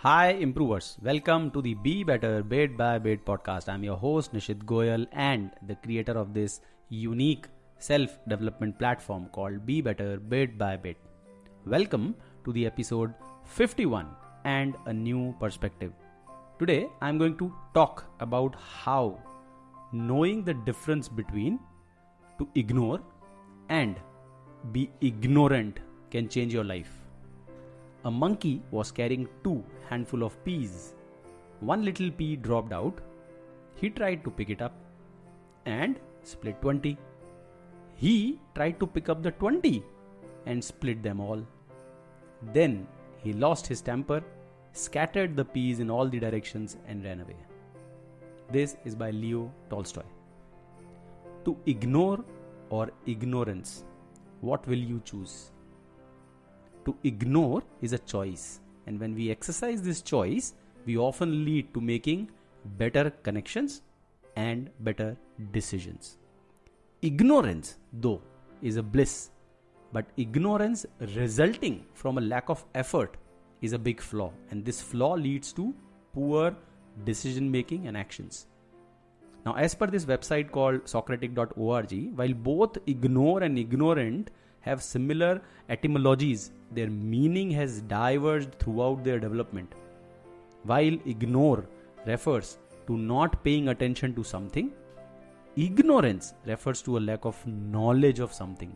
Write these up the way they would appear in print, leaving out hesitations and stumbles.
Hi, improvers. Welcome to the Be Better Bit by Bit podcast. I'm your host, Nishith Goyal, and the creator of this unique self development platform called Be Better Bit by Bit. Welcome to the episode 51 and a new perspective. Today, I'm going to talk about how knowing the difference between to ignore and be ignorant can change your life. A monkey was carrying 2 handfuls of peas. One little pea dropped out. He tried to pick it up and split 20. He tried to pick up the 20 and split them all. Then he lost his temper, scattered the peas in all the directions and ran away. This is by Leo Tolstoy. To ignore or ignorance, what will you choose? To ignore is a choice, and when we exercise this choice, we often lead to making better connections and better decisions. Ignorance, though, is a bliss, but ignorance resulting from a lack of effort is a big flaw, and this flaw leads to poor decision making and actions. Now, as per this website called Socratic.org, while both ignore and ignorant have similar etymologies, their meaning has diverged throughout their development. While ignore refers to not paying attention to something, ignorance refers to a lack of knowledge of something.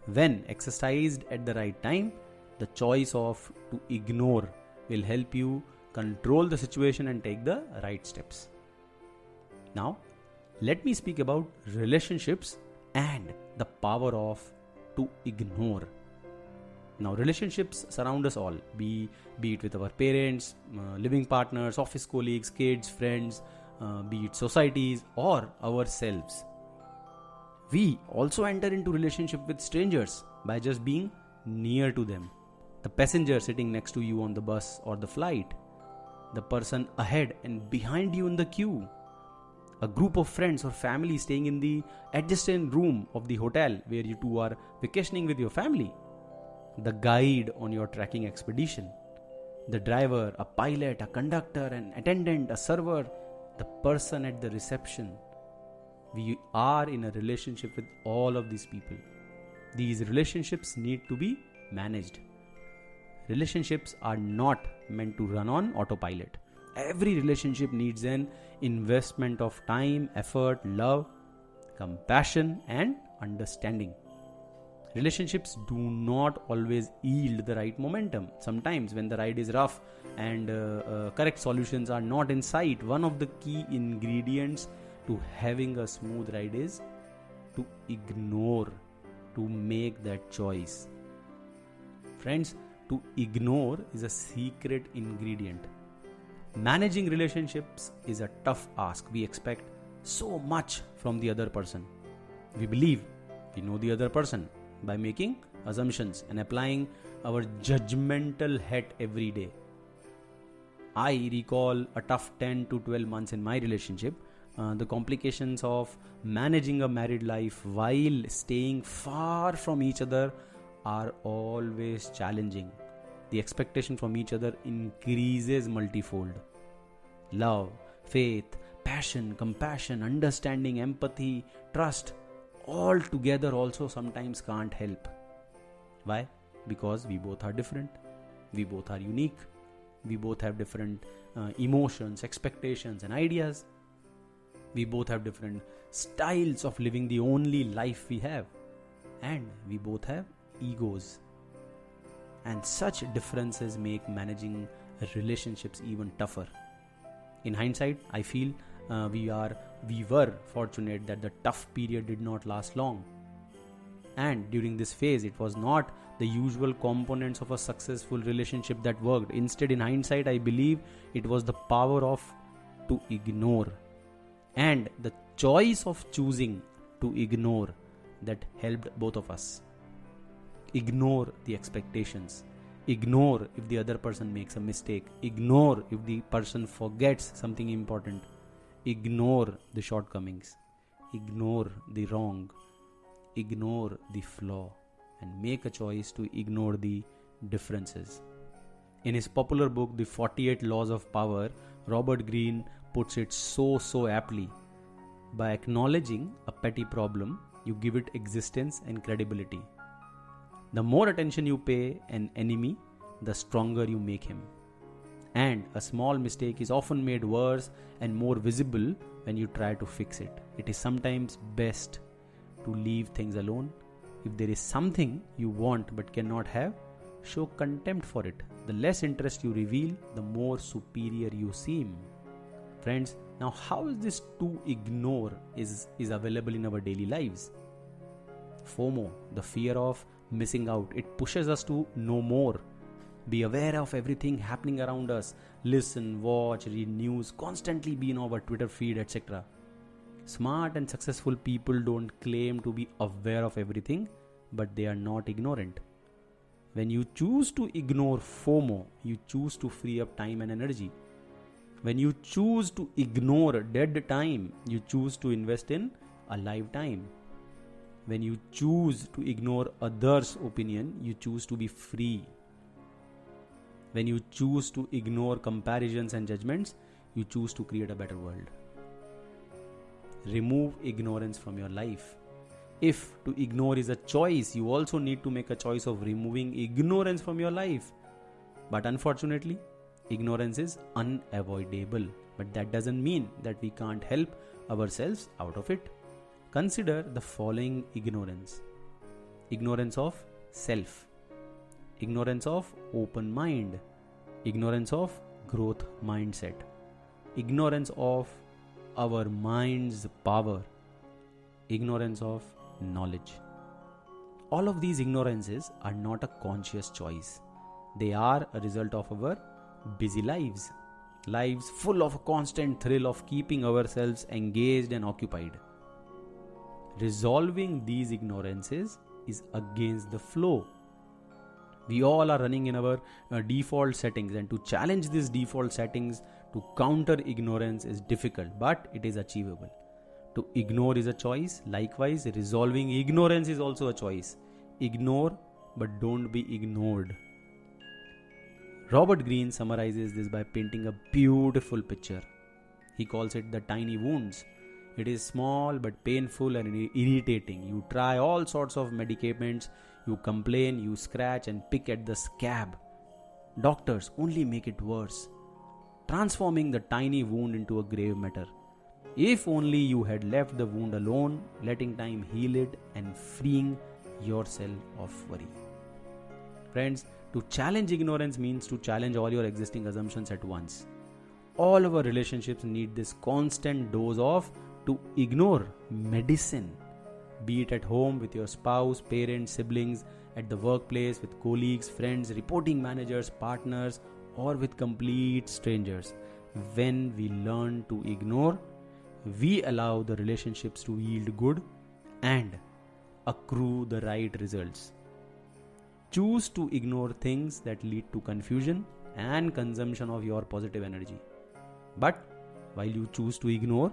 When exercised at the right time, the choice of to ignore will help you control the situation and take the right steps. Now, let me speak about relationships and the power of to ignore. Now, relationships surround us all, be it with our parents, living partners, office colleagues, kids, friends, be it societies or ourselves. We also enter into relationship with strangers by just being near to them. The passenger sitting next to you on the bus or the flight, the person ahead and behind you in the queue, a group of friends or family staying in the adjacent room of the hotel where you two are vacationing with your family, the guide on your trekking expedition, the driver, a pilot, a conductor, an attendant, a server, the person at the reception. We are in a relationship with all of these people. These relationships need to be managed. Relationships are not meant to run on autopilot. Every relationship needs an investment of time, effort, love, compassion, and understanding. Relationships do not always yield the right momentum. Sometimes when the ride is rough and correct solutions are not in sight, one of the key ingredients to having a smooth ride is to ignore, to make that choice. Friends, to ignore is a secret ingredient. Managing relationships is a tough ask. We expect so much from the other person. We believe we know the other person by making assumptions and applying our judgmental hat every day. I recall a tough 10 to 12 months in my relationship. The complications of managing a married life while staying far from each other are always challenging. The expectation from each other increases multifold. Love, faith, passion, compassion, understanding, empathy, trust, all together also sometimes can't help. Why? Because we both are different. We both are unique. We both have different emotions, expectations, and ideas. We both have different styles of living the only life we have. And we both have egos. And such differences make managing relationships even tougher. In hindsight, I feel we were fortunate that the tough period did not last long. And during this phase, it was not the usual components of a successful relationship that worked. Instead, in hindsight, I believe it was the power of to ignore and the choice of choosing to ignore that helped both of us. Ignore the expectations. Ignore if the other person makes a mistake. Ignore if the person forgets something important. Ignore the shortcomings. Ignore the wrong. Ignore the flaw. And make a choice to ignore the differences. In his popular book, The 48 Laws of Power, Robert Greene puts it so aptly. By acknowledging a petty problem, you give it existence and credibility. The more attention you pay an enemy, the stronger you make him. And a small mistake is often made worse and more visible when you try to fix it. It is sometimes best to leave things alone. If there is something you want but cannot have, show contempt for it. The less interest you reveal, the more superior you seem. Friends, now how is this to ignore is available in our daily lives? FOMO, the fear of missing out, it pushes us to know more. Be aware of everything happening around us. Listen, watch, read news, constantly be in our Twitter feed, etc. Smart and successful people don't claim to be aware of everything, but they are not ignorant. When you choose to ignore FOMO, you choose to free up time and energy. When you choose to ignore dead time, you choose to invest in a lifetime. When you choose to ignore others' opinion, you choose to be free. When you choose to ignore comparisons and judgments, you choose to create a better world. Remove ignorance from your life. If to ignore is a choice, you also need to make a choice of removing ignorance from your life. But unfortunately, ignorance is unavoidable. But that doesn't mean that we can't help ourselves out of it. Consider the following ignorance. Ignorance of self. Ignorance of open mind. Ignorance of growth mindset. Ignorance of our mind's power. Ignorance of knowledge. All of these ignorances are not a conscious choice. They are a result of our busy lives. Lives full of a constant thrill of keeping ourselves engaged and occupied. Resolving these ignorances is against the flow. We all are running in our default settings, and to challenge these default settings to counter ignorance is difficult, but it is achievable. To ignore is a choice. Likewise, resolving ignorance is also a choice. Ignore, but don't be ignored. Robert Greene summarizes this by painting a beautiful picture. He calls it the tiny wounds. It is small but painful and irritating. You try all sorts of medicaments, you complain, you scratch and pick at the scab. Doctors only make it worse, transforming the tiny wound into a grave matter. If only you had left the wound alone, letting time heal it and freeing yourself of worry. Friends, to challenge ignorance means to challenge all your existing assumptions at once. All our relationships need this constant dose of to ignore medicine. Be it at home with your spouse, parents, siblings, at the workplace with colleagues, friends, reporting managers, partners, or with complete strangers. When we learn to ignore, we allow the relationships to yield good and accrue the right results. Choose to ignore things that lead to confusion and consumption of your positive energy. But while you choose to ignore,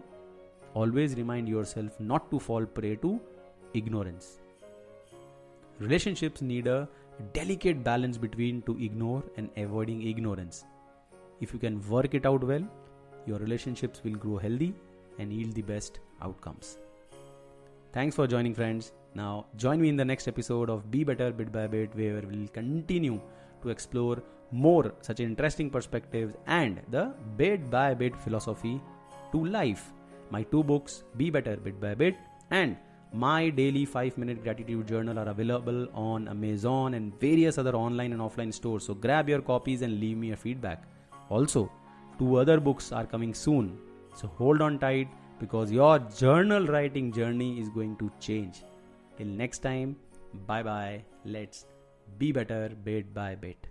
always remind yourself not to fall prey to ignorance. Relationships need a delicate balance between to ignore and avoiding ignorance. If you can work it out well, your relationships will grow healthy and yield the best outcomes. Thanks for joining, friends. Now join me in the next episode of Be Better Bit by Bit, where we'll continue to explore more such interesting perspectives and the bit by bit philosophy to life. My 2 books, Be Better Bit by Bit and my daily 5-minute gratitude journal, are available on Amazon and various other online and offline stores. So grab your copies and leave me a feedback. Also, 2 other books are coming soon. So hold on tight, because your journal writing journey is going to change. Till next time, bye bye. Let's be better bit by bit.